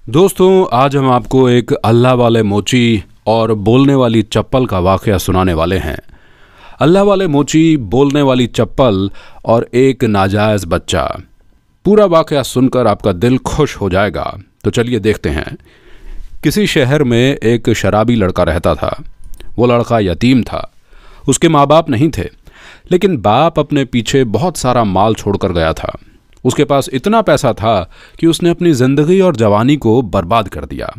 दोस्तों, आज हम आपको एक अल्लाह वाले मोची और बोलने वाली चप्पल का वाकया सुनाने वाले हैं। अल्लाह वाले मोची, बोलने वाली चप्पल और एक नाजायज़ बच्चा। पूरा वाकया सुनकर आपका दिल खुश हो जाएगा। तो चलिए देखते हैं। किसी शहर में एक शराबी लड़का रहता था। वो लड़का यतीम था। उसके माँ बाप नहीं थे, लेकिन बाप अपने पीछे बहुत सारा माल छोड़कर गया था। उसके पास इतना पैसा था कि उसने अपनी ज़िंदगी और जवानी को बर्बाद कर दिया।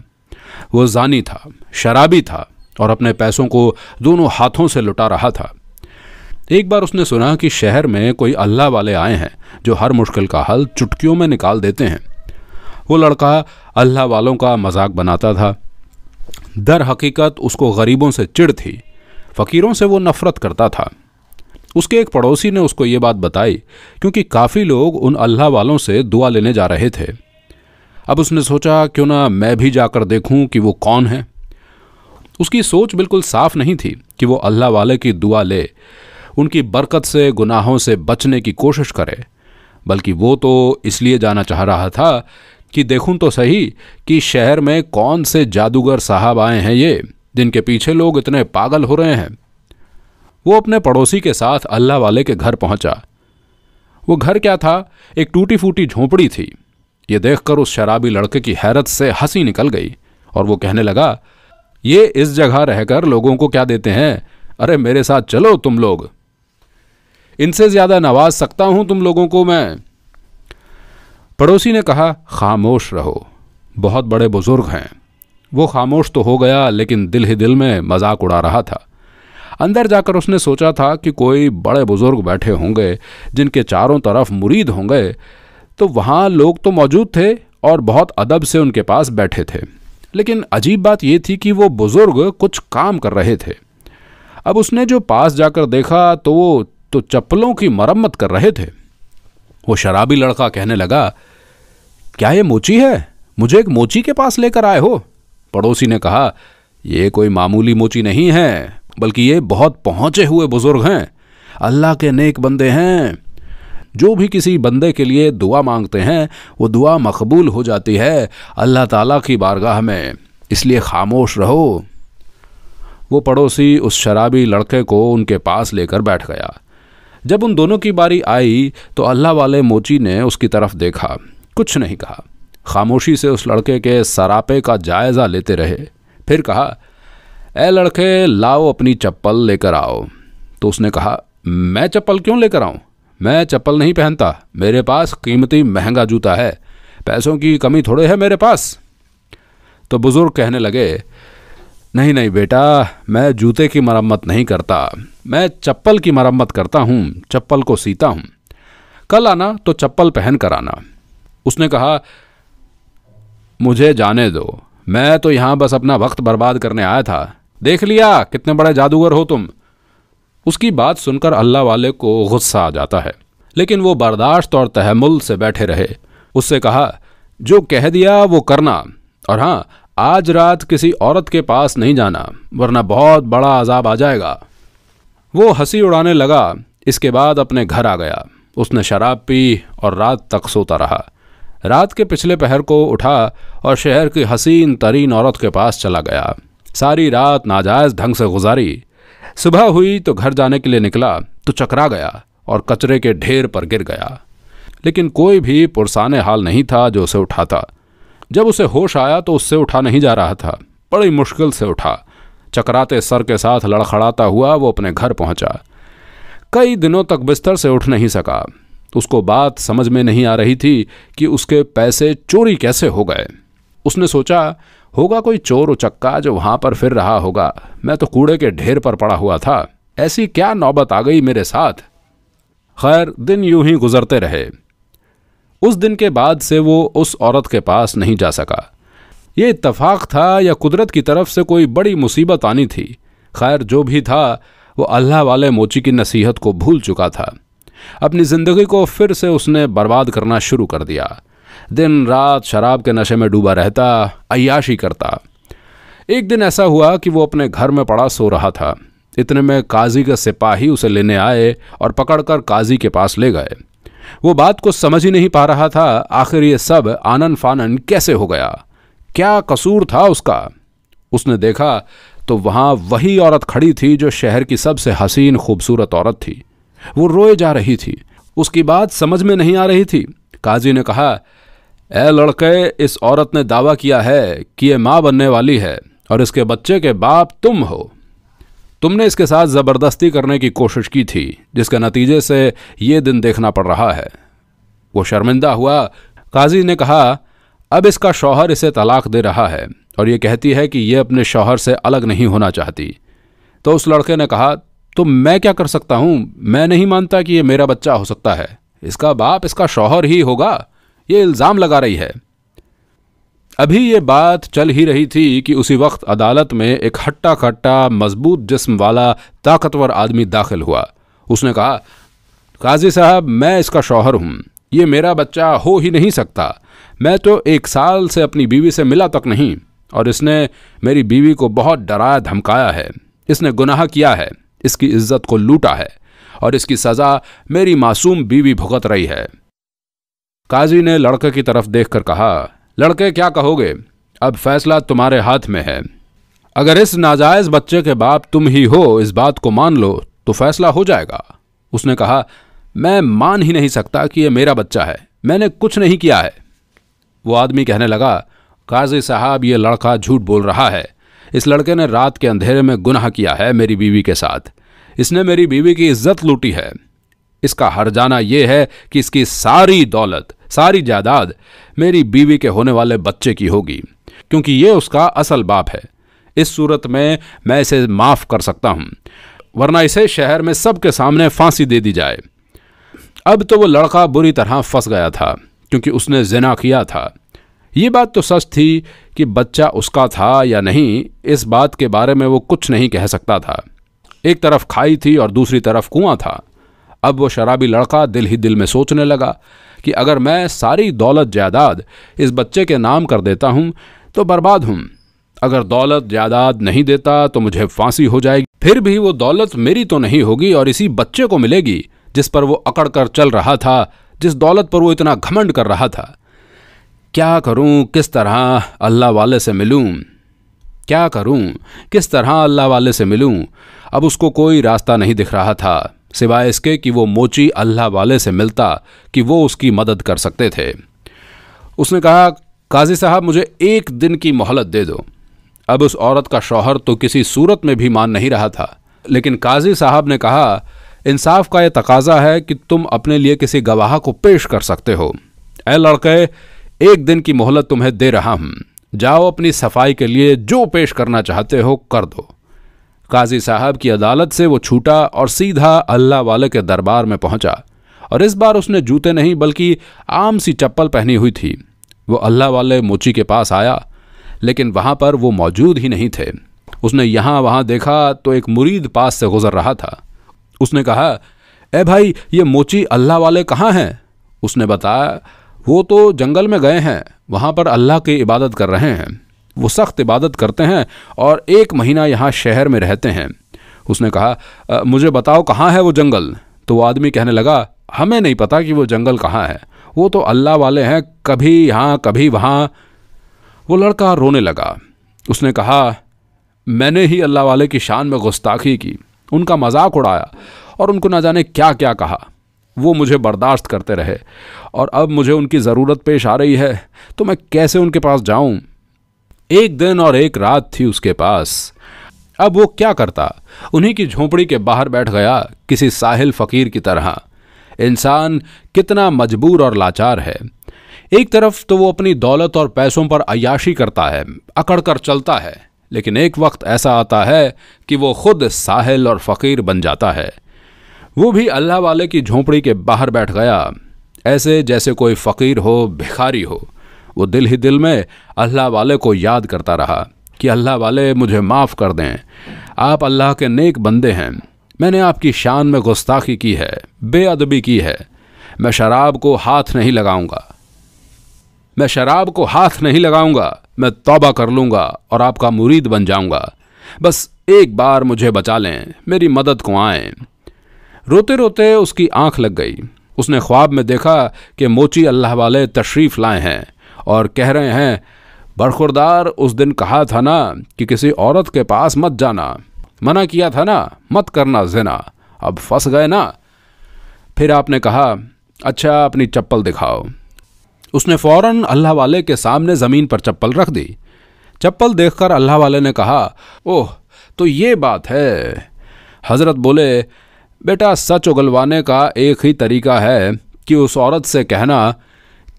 वो जानी था, शराबी था और अपने पैसों को दोनों हाथों से लुटा रहा था। एक बार उसने सुना कि शहर में कोई अल्लाह वाले आए हैं जो हर मुश्किल का हल चुटकियों में निकाल देते हैं। वो लड़का अल्लाह वालों का मजाक बनाता था। दर हकीकत उसको गरीबों से चिढ़ थी, फ़कीरों से वो नफ़रत करता था। उसके एक पड़ोसी ने उसको ये बात बताई, क्योंकि काफ़ी लोग उन अल्लाह वालों से दुआ लेने जा रहे थे। अब उसने सोचा, क्यों ना मैं भी जाकर देखूं कि वो कौन है। उसकी सोच बिल्कुल साफ नहीं थी कि वो अल्लाह वाले की दुआ ले, उनकी बरकत से गुनाहों से बचने की कोशिश करे, बल्कि वो तो इसलिए जाना चाह रहा था कि देखूं तो सही कि शहर में कौन से जादूगर साहब आए हैं ये, जिनके पीछे लोग इतने पागल हो रहे हैं। वो अपने पड़ोसी के साथ अल्लाह वाले के घर पहुंचा। वो घर क्या था, एक टूटी फूटी झोंपड़ी थी। ये देखकर उस शराबी लड़के की हैरत से हंसी निकल गई और वो कहने लगा, ये इस जगह रहकर लोगों को क्या देते हैं? अरे मेरे साथ चलो तुम लोग, इनसे ज्यादा नवाज सकता हूं तुम लोगों को मैं। पड़ोसी ने कहा, खामोश रहो, बहुत बड़े बुजुर्ग हैं। वो खामोश तो हो गया, लेकिन दिल ही दिल में मजाक उड़ा रहा था। अंदर जाकर उसने सोचा था कि कोई बड़े बुजुर्ग बैठे होंगे जिनके चारों तरफ मुरीद होंगे। तो वहाँ लोग तो मौजूद थे और बहुत अदब से उनके पास बैठे थे, लेकिन अजीब बात यह थी कि वो बुजुर्ग कुछ काम कर रहे थे। अब उसने जो पास जाकर देखा तो वो तो चप्पलों की मरम्मत कर रहे थे। वो शराबी लड़का कहने लगा, क्या ये मोची है? मुझे एक मोची के पास लेकर आए हो? पड़ोसी ने कहा, ये कोई मामूली मोची नहीं है, बल्कि ये बहुत पहुंचे हुए बुजुर्ग हैं, अल्लाह के नेक बंदे हैं। जो भी किसी बंदे के लिए दुआ मांगते हैं वो दुआ मकबूल हो जाती है अल्लाह ताला की बारगाह में, इसलिए खामोश रहो। वो पड़ोसी उस शराबी लड़के को उनके पास लेकर बैठ गया। जब उन दोनों की बारी आई तो अल्लाह वाले मोची ने उसकी तरफ देखा, कुछ नहीं कहा। खामोशी से उस लड़के के सरापे का जायज़ा लेते रहे। फिर कहा, ए लड़के, लाओ अपनी चप्पल लेकर आओ। तो उसने कहा, मैं चप्पल क्यों लेकर आऊं? मैं चप्पल नहीं पहनता, मेरे पास कीमती महंगा जूता है, पैसों की कमी थोड़े है मेरे पास। तो बुजुर्ग कहने लगे, नहीं नहीं बेटा, मैं जूते की मरम्मत नहीं करता, मैं चप्पल की मरम्मत करता हूँ, चप्पल को सीता हूँ। कल आना तो चप्पल पहन कर आना। उसने कहा, मुझे जाने दो, मैं तो यहाँ बस अपना वक्त बर्बाद करने आया था। देख लिया कितने बड़े जादूगर हो तुम। उसकी बात सुनकर अल्लाह वाले को गुस्सा आ जाता है, लेकिन वो बर्दाश्त और तहम्मुल से बैठे रहे। उससे कहा, जो कह दिया वो करना, और हाँ, आज रात किसी औरत के पास नहीं जाना, वरना बहुत बड़ा अजाब आ जाएगा। वो हंसी उड़ाने लगा। इसके बाद अपने घर आ गया। उसने शराब पी और रात तक सोता रहा। रात के पिछले पहर को उठा और शहर की हसीन तरीन औरत के पास चला गया। सारी रात नाजायज़ ढंग से गुजारी। सुबह हुई तो घर जाने के लिए निकला तो चकरा गया और कचरे के ढेर पर गिर गया, लेकिन कोई भी पुरसाने हाल नहीं था जो उसे उठाता। जब उसे होश आया तो उससे उठा नहीं जा रहा था। बड़ी मुश्किल से उठा। चकराते सर के साथ लड़खड़ाता हुआ वो अपने घर पहुंचा। कई दिनों तक बिस्तर से उठ नहीं सका। उसको बात समझ में नहीं आ रही थी कि उसके पैसे चोरी कैसे हो गए। उसने सोचा, होगा कोई चोर उचक्का जो वहां पर फिर रहा होगा, मैं तो कूड़े के ढेर पर पड़ा हुआ था, ऐसी क्या नौबत आ गई मेरे साथ। खैर, दिन यूं ही गुजरते रहे। उस दिन के बाद से वो उस औरत के पास नहीं जा सका। ये इत्तफाक था या कुदरत की तरफ से कोई बड़ी मुसीबत आनी थी। खैर, जो भी था, वो अल्लाह वाले मोची की नसीहत को भूल चुका था। अपनी ज़िंदगी को फिर से उसने बर्बाद करना शुरू कर दिया। दिन रात शराब के नशे में डूबा रहता, अय्याशी करता। एक दिन ऐसा हुआ कि वो अपने घर में पड़ा सो रहा था। इतने में काजी के सिपाही उसे लेने आए और पकड़कर काजी के पास ले गए। वो बात को समझ ही नहीं पा रहा था, आखिर ये सब आनन फानन कैसे हो गया, क्या कसूर था उसका? उसने देखा तो वहां वही औरत खड़ी थी जो शहर की सबसे हसीन खूबसूरत औरत थी। वो रोए जा रही थी। उसकी बात समझ में नहीं आ रही थी। काजी ने कहा, ए लड़के, इस औरत ने दावा किया है कि ये माँ बनने वाली है और इसके बच्चे के बाप तुम हो। तुमने इसके साथ ज़बरदस्ती करने की कोशिश की थी, जिसके नतीजे से ये दिन देखना पड़ रहा है। वो शर्मिंदा हुआ। काजी ने कहा, अब इसका शौहर इसे तलाक दे रहा है और ये कहती है कि ये अपने शौहर से अलग नहीं होना चाहती। तो उस लड़के ने कहा, तो मैं क्या कर सकता हूं? मैं नहीं मानता कि ये मेरा बच्चा हो सकता है। इसका बाप इसका शौहर ही होगा। ये इल्ज़ाम लगा रही है। अभी ये बात चल ही रही थी कि उसी वक्त अदालत में एक हट्टा कट्टा मजबूत जिस्म वाला ताकतवर आदमी दाखिल हुआ। उसने कहा, काजी साहब, मैं इसका शौहर हूं। ये मेरा बच्चा हो ही नहीं सकता। मैं तो 1 साल से अपनी बीवी से मिला तक नहीं और इसने मेरी बीवी को बहुत डराया धमकाया है। इसने गुनाह किया है, इसकी इज्जत को लूटा है और इसकी सज़ा मेरी मासूम बीवी भुगत रही है। काजी ने लड़के की तरफ देखकर कहा, लड़के, क्या कहोगे? अब फैसला तुम्हारे हाथ में है। अगर इस नाजायज़ बच्चे के बाप तुम ही हो, इस बात को मान लो तो फैसला हो जाएगा। उसने कहा, मैं मान ही नहीं सकता कि यह मेरा बच्चा है। मैंने कुछ नहीं किया है। वो आदमी कहने लगा, काजी साहब, ये लड़का झूठ बोल रहा है। इस लड़के ने रात के अंधेरे में गुनाह किया है मेरी बीवी के साथ। इसने मेरी बीवी की इज्जत लूटी है। इसका हर्जाना ये है कि इसकी सारी दौलत, सारी जायदाद मेरी बीवी के होने वाले बच्चे की होगी, क्योंकि ये उसका असल बाप है। इस सूरत में मैं इसे माफ़ कर सकता हूँ, वरना इसे शहर में सबके सामने फांसी दे दी जाए। अब तो वो लड़का बुरी तरह फंस गया था, क्योंकि उसने जिना किया था। ये बात तो सच थी कि बच्चा उसका था या नहीं, इस बात के बारे में वो कुछ नहीं कह सकता था। एक तरफ खाई थी और दूसरी तरफ कुआं था। अब वो शराबी लड़का दिल ही दिल में सोचने लगा कि अगर मैं सारी दौलत जायदाद इस बच्चे के नाम कर देता हूँ तो बर्बाद हूँ। अगर दौलत जायदाद नहीं देता तो मुझे फांसी हो जाएगी। फिर भी वो दौलत मेरी तो नहीं होगी और इसी बच्चे को मिलेगी जिस पर वो अकड़ कर चल रहा था, जिस दौलत पर वो इतना घमंड कर रहा था। क्या करूं? किस तरह अल्लाह वाले से मिलूं? क्या करूं? किस तरह अल्लाह वाले से मिलूं? अब उसको कोई रास्ता नहीं दिख रहा था, सिवाय इसके कि वो मोची अल्लाह वाले से मिलता कि वो उसकी मदद कर सकते थे। उसने कहा, काजी साहब, मुझे 1 दिन की मोहलत दे दो। अब उस औरत का शौहर तो किसी सूरत में भी मान नहीं रहा था, लेकिन काजी साहब ने कहा, इंसाफ का यह तकाजा है कि तुम अपने लिए किसी गवाह को पेश कर सकते हो। ऐ लड़के, 1 दिन की मोहलत तुम्हें दे रहा हूं। जाओ, अपनी सफाई के लिए जो पेश करना चाहते हो कर दो। काजी साहब की अदालत से वो छूटा और सीधा अल्लाह वाले के दरबार में पहुंचा। और इस बार उसने जूते नहीं बल्कि आम सी चप्पल पहनी हुई थी। वो अल्लाह वाले मोची के पास आया, लेकिन वहां पर वो मौजूद ही नहीं थे। उसने यहाँ वहां देखा तो एक मुरीद पास से गुजर रहा था। उसने कहा, ए भाई, ये मोची अल्लाह वाले कहाँ हैं? उसने बताया, वो तो जंगल में गए हैं, वहाँ पर अल्लाह की इबादत कर रहे हैं। वो सख्त इबादत करते हैं और 1 महीना यहाँ शहर में रहते हैं। उसने कहा, मुझे बताओ कहाँ है वो जंगल? तो वो आदमी कहने लगा, हमें नहीं पता कि वो जंगल कहाँ है। वो तो अल्लाह वाले हैं, कभी यहाँ कभी वहाँ। वो लड़का रोने लगा। उसने कहा, मैंने ही अल्लाह वाले की शान में गुस्ताखी की, उनका मजाक उड़ाया और उनको ना जाने क्या क्या कहा। वो मुझे बर्दाश्त करते रहे और अब मुझे उनकी ज़रूरत पेश आ रही है तो मैं कैसे उनके पास जाऊं? 1 दिन और 1 रात थी उसके पास। अब वो क्या करता? उन्हीं की झोंपड़ी के बाहर बैठ गया, किसी साहिल फ़कीर की तरह। इंसान कितना मजबूर और लाचार है। एक तरफ तो वो अपनी दौलत और पैसों पर अय्याशी करता है, अकड़ कर चलता है, लेकिन एक वक्त ऐसा आता है कि वो खुद साहिल और फ़कीर बन जाता है। वो भी अल्लाह वाले की झोंपड़ी के बाहर बैठ गया, ऐसे जैसे कोई फ़कीर हो, भिखारी हो। वो दिल ही दिल में अल्लाह वाले को याद करता रहा कि अल्लाह वाले, मुझे माफ़ कर दें, आप अल्लाह के नेक बंदे हैं। मैंने आपकी शान में गुस्ताखी की है, बेअदबी की है। मैं शराब को हाथ नहीं लगाऊंगा, मैं शराब को हाथ नहीं लगाऊंगा। मैं तौबा कर लूँगा और आपका मुरीद बन जाऊंगा। बस एक बार मुझे बचा लें, मेरी मदद को आएँ। रोते रोते उसकी आंख लग गई। उसने ख्वाब में देखा कि मोची अल्लाह वाले तशरीफ़ लाए हैं और कह रहे हैं, बरखुरदार, उस दिन कहा था ना कि किसी औरत के पास मत जाना, मना किया था ना मत करना ज़िना, अब फंस गए ना। फिर आपने कहा, अच्छा अपनी चप्पल दिखाओ। उसने फौरन अल्लाह वाले के सामने ज़मीन पर चप्पल रख दी। चप्पल देखकर अल्लाह वाले ने कहा, ओह तो ये बात है। हज़रत बोले, बेटा सच उगलवाने का एक ही तरीका है कि उस औरत से कहना,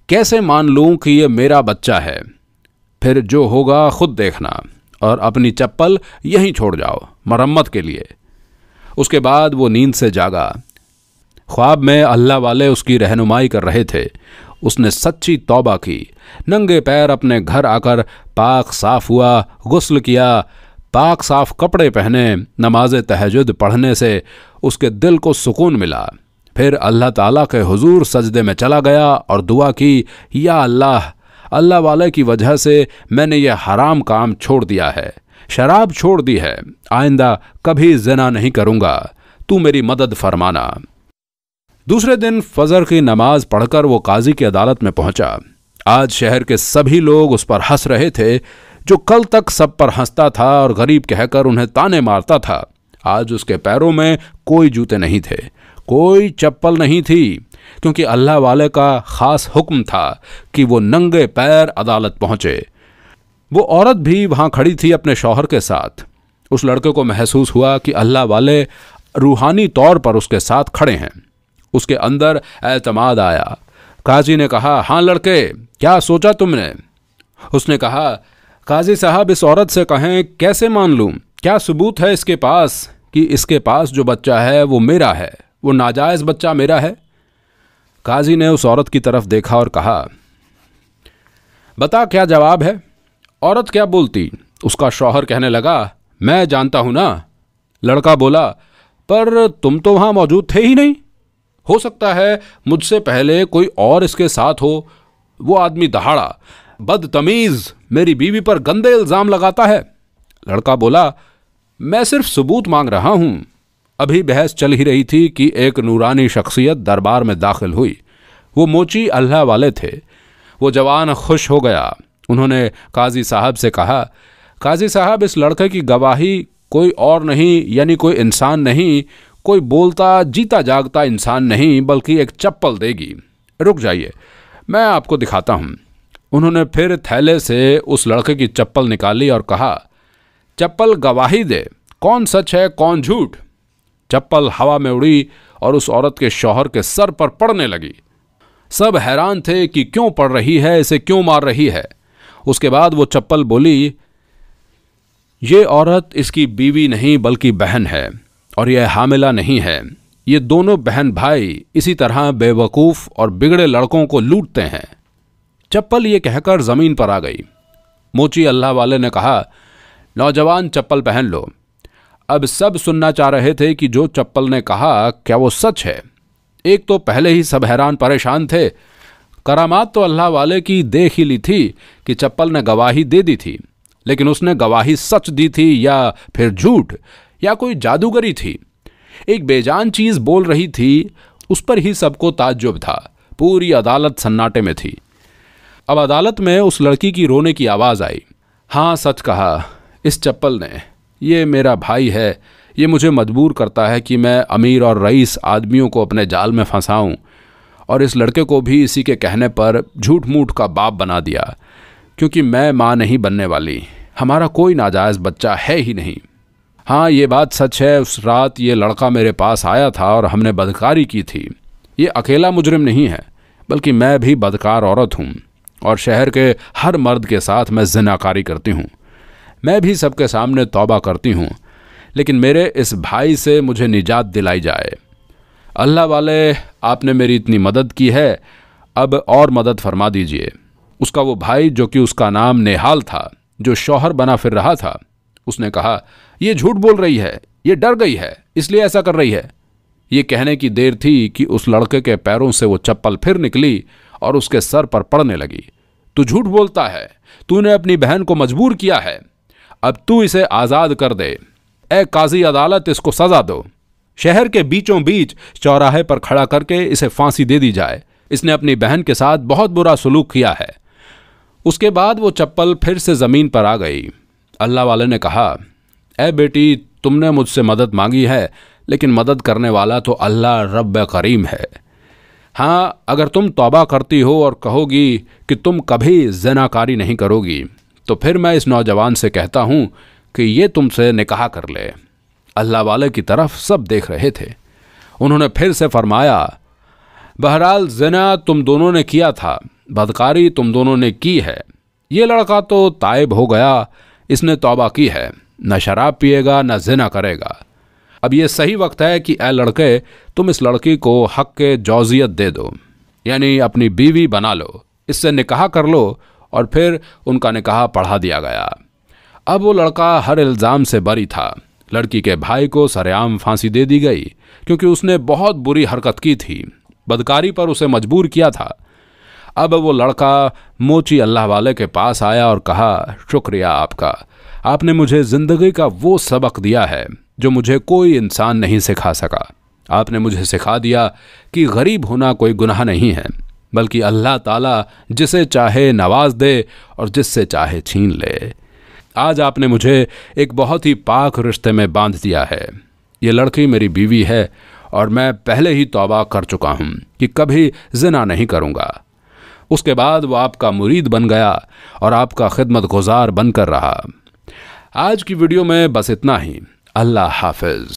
कैसे मान लूँ कि ये मेरा बच्चा है, फिर जो होगा खुद देखना, और अपनी चप्पल यहीं छोड़ जाओ मरम्मत के लिए। उसके बाद वो नींद से जागा। ख्वाब में अल्लाह वाले उसकी रहनुमाई कर रहे थे। उसने सच्ची तौबा की, नंगे पैर अपने घर आकर पाक साफ हुआ, गुस्ल किया, पाक साफ कपड़े पहने। नमाज तहज्जुद पढ़ने से उसके दिल को सुकून मिला। फिर अल्लाह ताला के हुजूर सजदे में चला गया और दुआ की, या अल्लाह, अल्लाह वाले की वजह से मैंने यह हराम काम छोड़ दिया है, शराब छोड़ दी है, आइंदा कभी ज़िना नहीं करूँगा, तू मेरी मदद फरमाना। दूसरे दिन फजर की नमाज पढ़कर वो काजी की अदालत में पहुंचा। आज शहर के सभी लोग उस पर हंस रहे थे। जो कल तक सब पर हंसता था और गरीब कहकर उन्हें ताने मारता था, आज उसके पैरों में कोई जूते नहीं थे, कोई चप्पल नहीं थी, क्योंकि अल्लाह वाले का खास हुक्म था कि वो नंगे पैर अदालत पहुंचे। वो औरत भी वहां खड़ी थी अपने शौहर के साथ। उस लड़के को महसूस हुआ कि अल्लाह वाले रूहानी तौर पर उसके साथ खड़े हैं। उसके अंदर एतमाद आया। काजी ने कहा, हाँ लड़के, क्या सोचा तुमने? उसने कहा, काजी साहब इस औरत से कहें कैसे मान लूं? क्या सबूत है इसके पास कि इसके पास जो बच्चा है वो मेरा है, वो नाजायज़ बच्चा मेरा है? काजी ने उस औरत की तरफ देखा और कहा, बता क्या जवाब है? औरत क्या बोलती? उसका शौहर कहने लगा, मैं जानता हूं ना। लड़का बोला, पर तुम तो वहां मौजूद थे ही नहीं, हो सकता है मुझसे पहले कोई और इसके साथ हो। वो आदमी दहाड़ा, बदतमीज, मेरी बीवी पर गंदे इल्जाम लगाता है। लड़का बोला, मैं सिर्फ सबूत मांग रहा हूं। अभी बहस चल ही रही थी कि एक नूरानी शख्सियत दरबार में दाखिल हुई। वो मोची अल्लाह वाले थे। वो जवान खुश हो गया। उन्होंने काजी साहब से कहा, काजी साहब इस लड़के की गवाही कोई और नहीं, यानी कोई इंसान नहीं, कोई बोलता जीता जागता इंसान नहीं, बल्कि एक चप्पल देगी। रुक जाइए, मैं आपको दिखाता हूं। उन्होंने फिर थैले से उस लड़के की चप्पल निकाली और कहा, चप्पल गवाही दे, कौन सच है कौन झूठ। चप्पल हवा में उड़ी और उस औरत के शौहर के सर पर पड़ने लगी। सब हैरान थे कि क्यों पड़ रही है, इसे क्यों मार रही है। उसके बाद वो चप्पल बोली, ये औरत इसकी बीवी नहीं बल्कि बहन है, और यह हामिला नहीं है। ये दोनों बहन भाई इसी तरह बेवकूफ़ और बिगड़े लड़कों को लूटते हैं। चप्पल ये कहकर ज़मीन पर आ गई। मोची अल्लाह वाले ने कहा, नौजवान चप्पल पहन लो। अब सब सुनना चाह रहे थे कि जो चप्पल ने कहा क्या वो सच है। एक तो पहले ही सब हैरान परेशान थे। करामात तो अल्लाह वाले की देख ही ली थी कि चप्पल ने गवाही दे दी थी, लेकिन उसने गवाही सच दी थी या फिर झूठ, या कोई जादूगरी थी। एक बेजान चीज़ बोल रही थी, उस पर ही सबको ताज्जुब था। पूरी अदालत सन्नाटे में थी। अब अदालत में उस लड़की की रोने की आवाज़ आई। हाँ सच कहा इस चप्पल ने, ये मेरा भाई है। ये मुझे मजबूर करता है कि मैं अमीर और रईस आदमियों को अपने जाल में फंसाऊं, और इस लड़के को भी इसी के कहने पर झूठ मूठ का बाप बना दिया, क्योंकि मैं माँ नहीं बनने वाली। हमारा कोई नाजायज़ बच्चा है ही नहीं। हाँ ये बात सच है, उस रात ये लड़का मेरे पास आया था और हमने बदकारी की थी। ये अकेला मुजरिम नहीं है, बल्कि मैं भी बदकार औरत हूँ, और शहर के हर मर्द के साथ मैं ज़िनाकारी करती हूँ। मैं भी सबके सामने तौबा करती हूँ, लेकिन मेरे इस भाई से मुझे निजात दिलाई जाए। अल्लाह वाले, आपने मेरी इतनी मदद की है, अब और मदद फरमा दीजिए। उसका वो भाई, जो कि उसका नाम नेहाल था, जो शौहर बना फिर रहा था, उसने कहा, ये झूठ बोल रही है, ये डर गई है इसलिए ऐसा कर रही है। ये कहने की देर थी कि उस लड़के के पैरों से वो चप्पल फिर निकली और उसके सर पर पड़ने लगी। तू झूठ बोलता है, तूने अपनी बहन को मजबूर किया है, अब तू इसे आज़ाद कर दे। ए काजी अदालत, इसको सज़ा दो। शहर के बीचों बीच चौराहे पर खड़ा करके इसे फांसी दे दी जाए। इसने अपनी बहन के साथ बहुत बुरा सलूक किया है। उसके बाद वो चप्पल फिर से ज़मीन पर आ गई। अल्लाह वाले ने कहा, ए बेटी, तुमने मुझसे मदद मांगी है, लेकिन मदद करने वाला तो अल्लाह रब्ब करीम है। हाँ, अगर तुम तौबा करती हो और कहोगी कि तुम कभी ज़िनाकारी नहीं करोगी, तो फिर मैं इस नौजवान से कहता हूँ कि ये तुमसे निकाह कर ले। अल्लाह वाले की तरफ सब देख रहे थे। उन्होंने फिर से फरमाया, बहरहाल ज़िना तुम दोनों ने किया था, बदकारी तुम दोनों ने की है। ये लड़का तो ताइब हो गया, इसने तौबा की है, न शराब पिएगा न ज़िना करेगा। अब ये सही वक्त है कि ए लड़के, तुम इस लड़की को हक के जौजियत दे दो, यानी अपनी बीवी बना लो, इससे निकाह कर लो। और फिर उनका निकाह पढ़ा दिया गया। अब वो लड़का हर इल्ज़ाम से बरी था। लड़की के भाई को सरेआम फांसी दे दी गई, क्योंकि उसने बहुत बुरी हरकत की थी, बदकारी पर उसे मजबूर किया था। अब वो लड़का मोची अल्लाह वाले के पास आया और कहा, शुक्रिया आपका, आपने मुझे ज़िंदगी का वो सबक दिया है जो मुझे कोई इंसान नहीं सिखा सका। आपने मुझे सिखा दिया कि गरीब होना कोई गुनाह नहीं है, बल्कि अल्लाह ताला जिसे चाहे नवाज दे और जिससे चाहे छीन ले। आज आपने मुझे एक बहुत ही पाक रिश्ते में बांध दिया है। ये लड़की मेरी बीवी है और मैं पहले ही तौबा कर चुका हूँ कि कभी ज़िना नहीं करूँगा। उसके बाद वो आपका मुरीद बन गया और आपका खिदमतगुजार बनकर रहा। आज की वीडियो में बस इतना ही। अल्लाह हाफिज़।